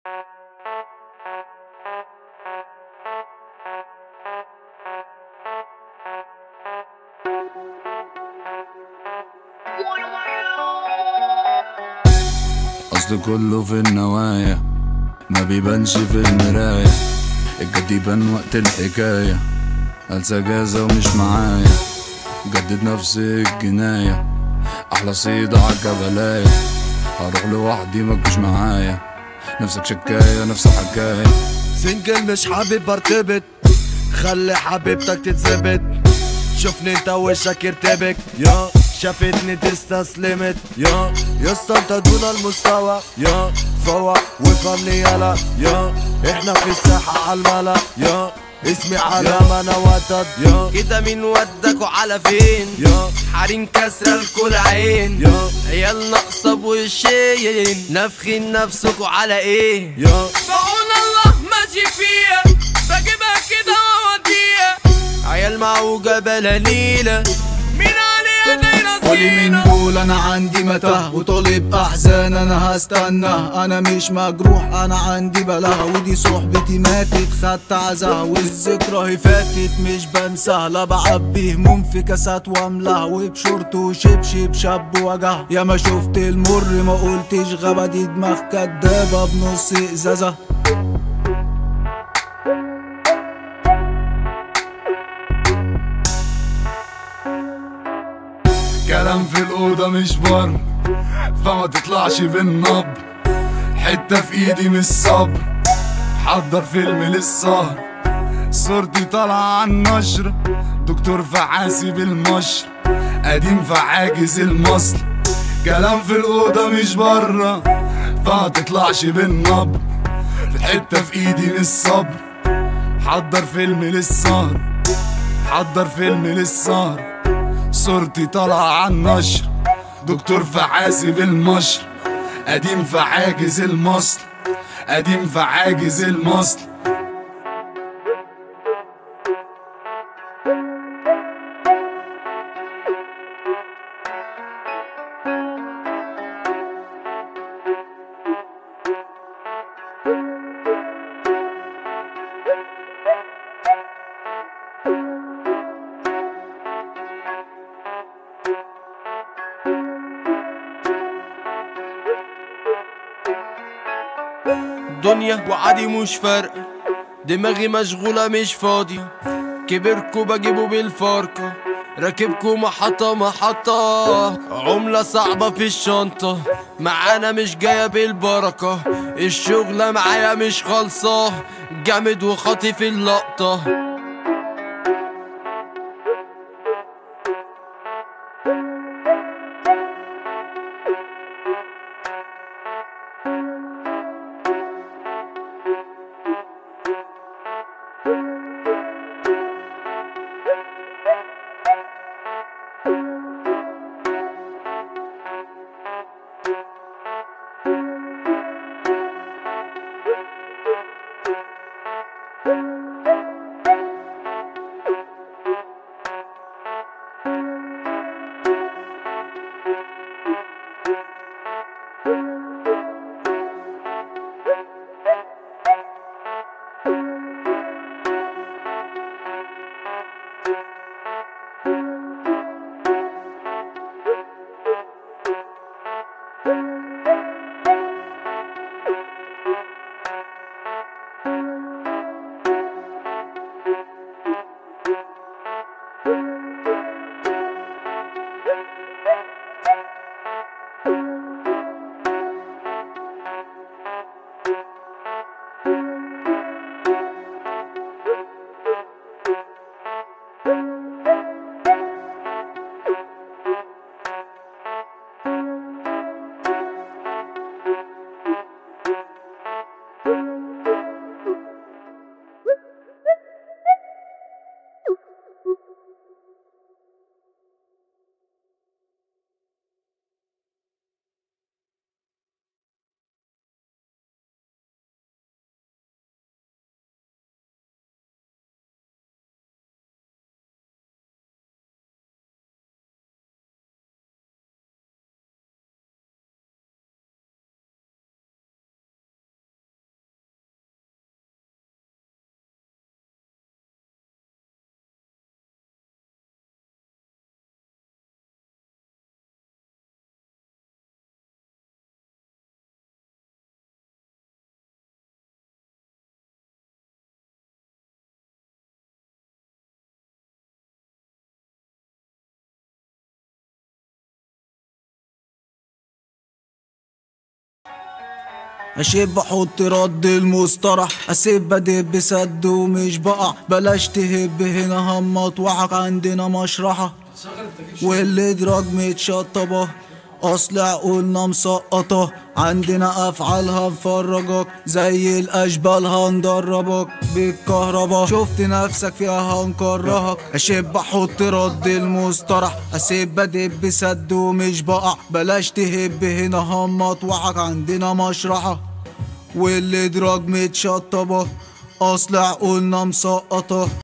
أصل كله في النوايا ما بيبانش في المراية، الجد يبان وقت الحكاية، ألسى جازة ومش معايا، جدد نفس الجناية، أحلى صيدة عالجبلاية، هروح لوحدي متجوش معايا، نفسك شكاية نفس حكاية. سنجل مش حابب ارتبط، خلي حبيبتك تتثبت، شوفني انت وشك يرتبك، يا شافتني تستسلمت، يا اسطى انت دون المستوى، يا فوق وفهمني يلا، يا احنا في الساحة عالملا، يا اسمي على ما انا وتد، يا كده مين ودك وعلى فين؟ يا حريم كسرة الكل عين، يا عيال ناقصة بوشين، نافخين نفسكوا على ايه؟ يا بعون الله ماشي فيها، بجيبها كده واوديها، عيال معوجة بلاليلة، مين عليها دايرة قولي من سينا؟ دول انا عندي متاهة وطالب احزان انا هستناه، انا مش مجروح انا عندي بلاها، ودي صحبتي ماتت خدت عزاها، والذكرى هي فاتت مش بنساها، لا بعبي هموم في كاسات واملاها، وبشورت وشبشب شاب وجعها، يا ما شفت المر ما قلتش غابة، دي دماغ كدابة بنص ازازة. كلام في الأوضة مش بر، فما تطلعش بالنبر، حتة في ايدي مش صبر، حضر فيلم للسهر، صورتي طالعة عالنشر، دكتور فحاسي بالمشر، قديم فعاجز المصل، كلام في الأوضة مش برا، فما تطلعش بالنبر، حتة في ايدي مش صبر، حضر فيلم للسهر، حضر فيلم للسهر، صورتي طالعة عالنشر، دكتور فحاسب المشر، قديم فعاجز المصل، قديم فعاجز المصل. دنيا وعادي مش فرق، دماغي مشغولة مش فاضية، كبركوا بجيبه بالفاركة، راكبكوا محطة محطة، عملة صعبة في الشنطة، معانا مش جاية بالبركة، الشغلة معايا مش خالصة، جامد وخاطف اللقطة. اشيب احط رد المصطلح، اسيب بدب بسد ومش بقع، بلاش تهب هنا همط وعك، عندنا مشرحة واللي دراج متشطبة، اصل عقولنا مسقطة، عندنا افعالها مفرجك زي الاشبال هندربك بالكهرباء، شفت نفسك فيها هنكرهك، اشب احط رد المصطلح، اسيب بدب بسد ومش بقع، بلاش تهب هنا همط وعك، عندنا مشرحة واللي دراج متشطبة، اصل عقولنا مسقطة.